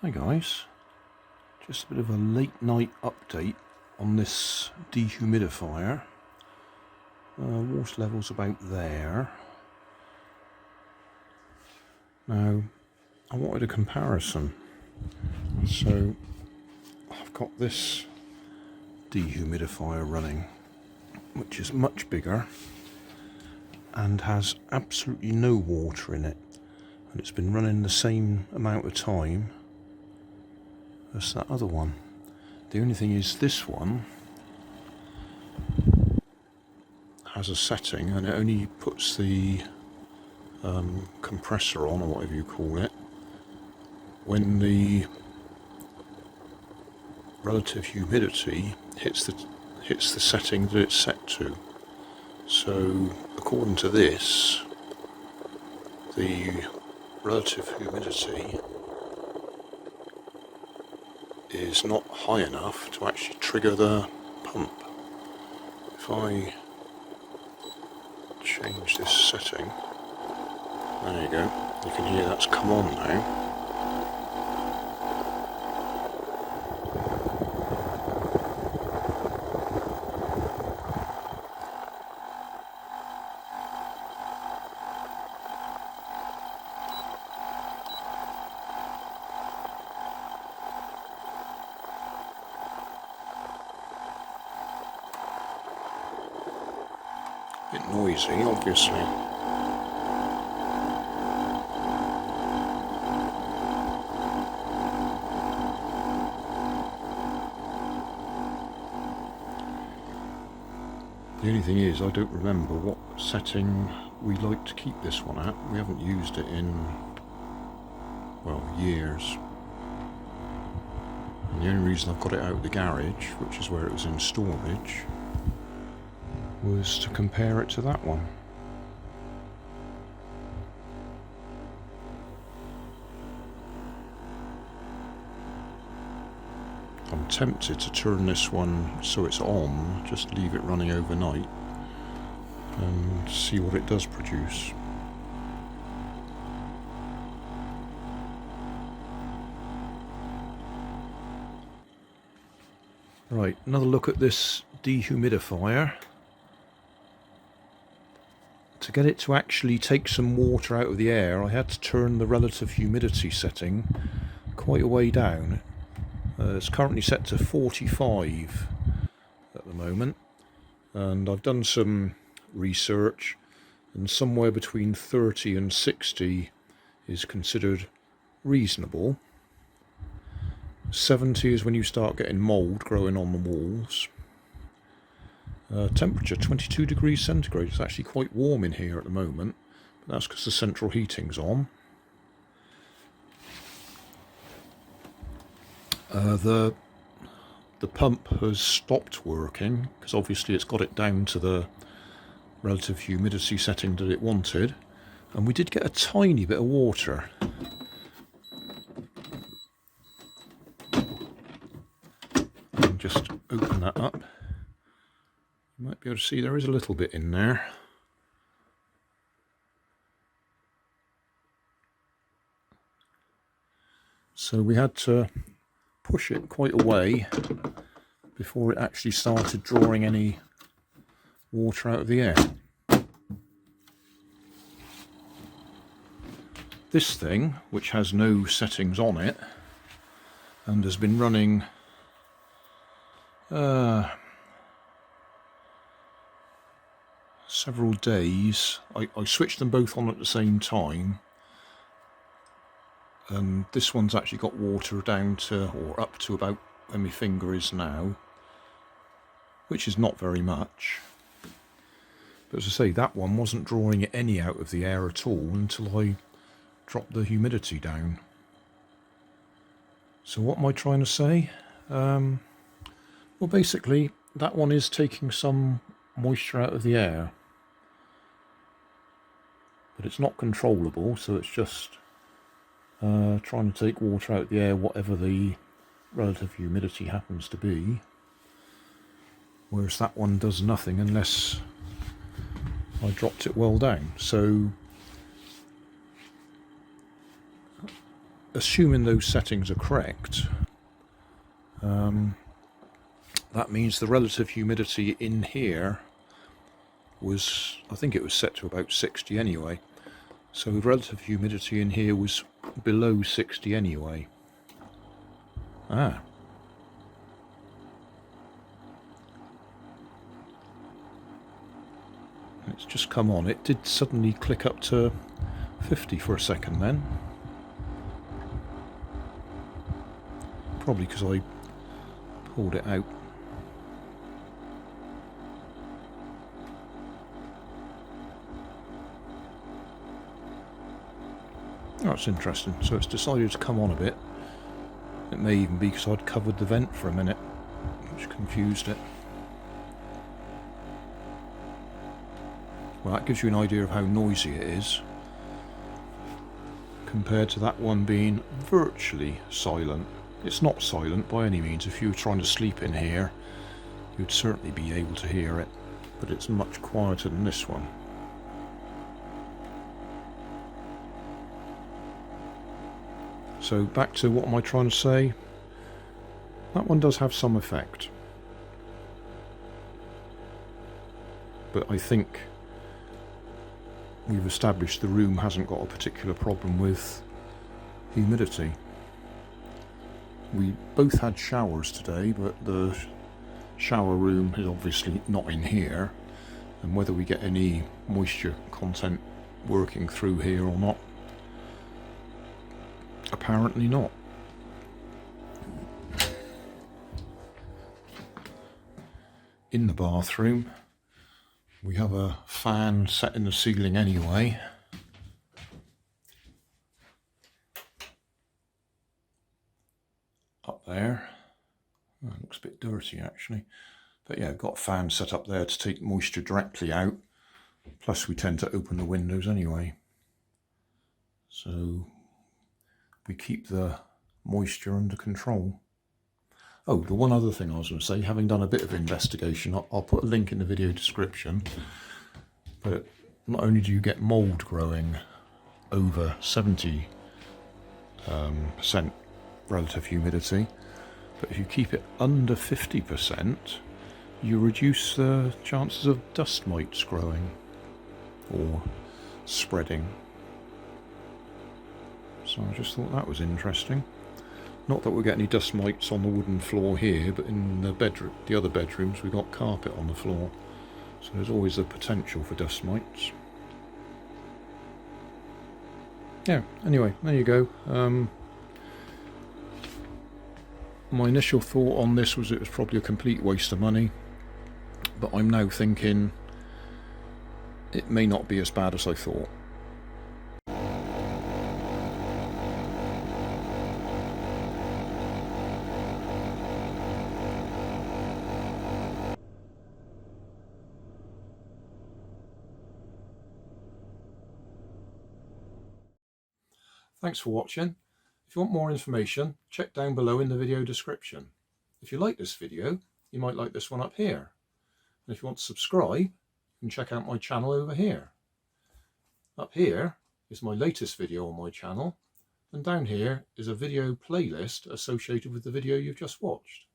Hi guys, just a bit of a late night update on this dehumidifier. Water level's about there. Now I wanted a comparison, so I've got this dehumidifier running, which is much bigger and has absolutely no water in it, and it's been running the same amount of time as that other one. The only thing is, this one has a setting and it only puts the compressor on, or whatever you call it, when the relative humidity hits the setting that it's set to. So according to this, the relative humidity is not high enough to actually trigger the pump. If I change this setting, there you go, you can hear that's come on now. Bit noisy, obviously. The only thing is, I don't remember what setting we like to keep this one at. We haven't used it in, well, years. And the only reason I've got it out of the garage, which is where it was in storage, was to compare it to that one. I'm tempted to turn this one so it's on, just leave it running overnight and see what it does produce. Right, another look at this dehumidifier. To get it to actually take some water out of the air, I had to turn the relative humidity setting quite a way down. It's currently set to 45 at the moment, and I've done some research, and somewhere between 30 and 60 is considered reasonable. 70 is when you start getting mould growing on the walls. Temperature 22 degrees centigrade. It's actually quite warm in here at the moment, but that's because the central heating's on. The pump has stopped working because obviously it's got it down to the relative humidity setting that it wanted, and we did get a tiny bit of water. I'll just open that up. You might be able to see there is a little bit in there. So we had to push it quite a way before it actually started drawing any water out of the air. This thing, which has no settings on it and has been running several days. I switched them both on at the same time, and this one's actually got water down to, or up to, about where my finger is now, which is not very much. But as I say, that one wasn't drawing any out of the air at all until I dropped the humidity down. So what am I trying to say? Well, basically that one is taking some moisture out of the air, but it's not controllable, so it's just trying to take water out of the air, whatever the relative humidity happens to be, whereas that one does nothing unless I dropped it well down. So assuming those settings are correct, that means the relative humidity in here was, I think it was set to about 60 anyway. So the relative humidity in here was below 60 anyway. Ah. It's just come on. It did suddenly click up to 50 for a second then. Probably because I pulled it out. That's interesting. So it's decided to come on a bit. It may even be because I'd covered the vent for a minute, which confused it. Well, that gives you an idea of how noisy it is, compared to that one being virtually silent. It's not silent by any means. If you were trying to sleep in here, you'd certainly be able to hear it, but it's much quieter than this one. So back to what am I trying to say? That one does have some effect. But I think we've established the room hasn't got a particular problem with humidity. We both had showers today, but the shower room is obviously not in here, and whether we get any moisture content working through here or not, apparently not. In the bathroom, we have a fan set in the ceiling anyway. Up there. Oh, it looks a bit dirty actually. But yeah, I've got a fan set up there to take moisture directly out. Plus we tend to open the windows anyway. So we keep the moisture under control. Oh, the one other thing I was going to say, having done a bit of investigation, I'll put a link in the video description, but not only do you get mould growing over 70% relative humidity, but if you keep it under 50%, you reduce the chances of dust mites growing or spreading. So I just thought that was interesting. Not that we'll get any dust mites on the wooden floor here, but in the other bedrooms we've got carpet on the floor, so there's always the potential for dust mites. Yeah, anyway, there you go. My initial thought on this was it was probably a complete waste of money, but I'm now thinking it may not be as bad as I thought. Thanks for watching. If you want more information, check down below in the video description. If you like this video, you might like this one up here. And if you want to subscribe, you can check out my channel over here. Up here is my latest video on my channel, and down here is a video playlist associated with the video you've just watched.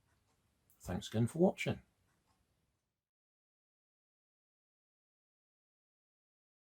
Thanks again for watching.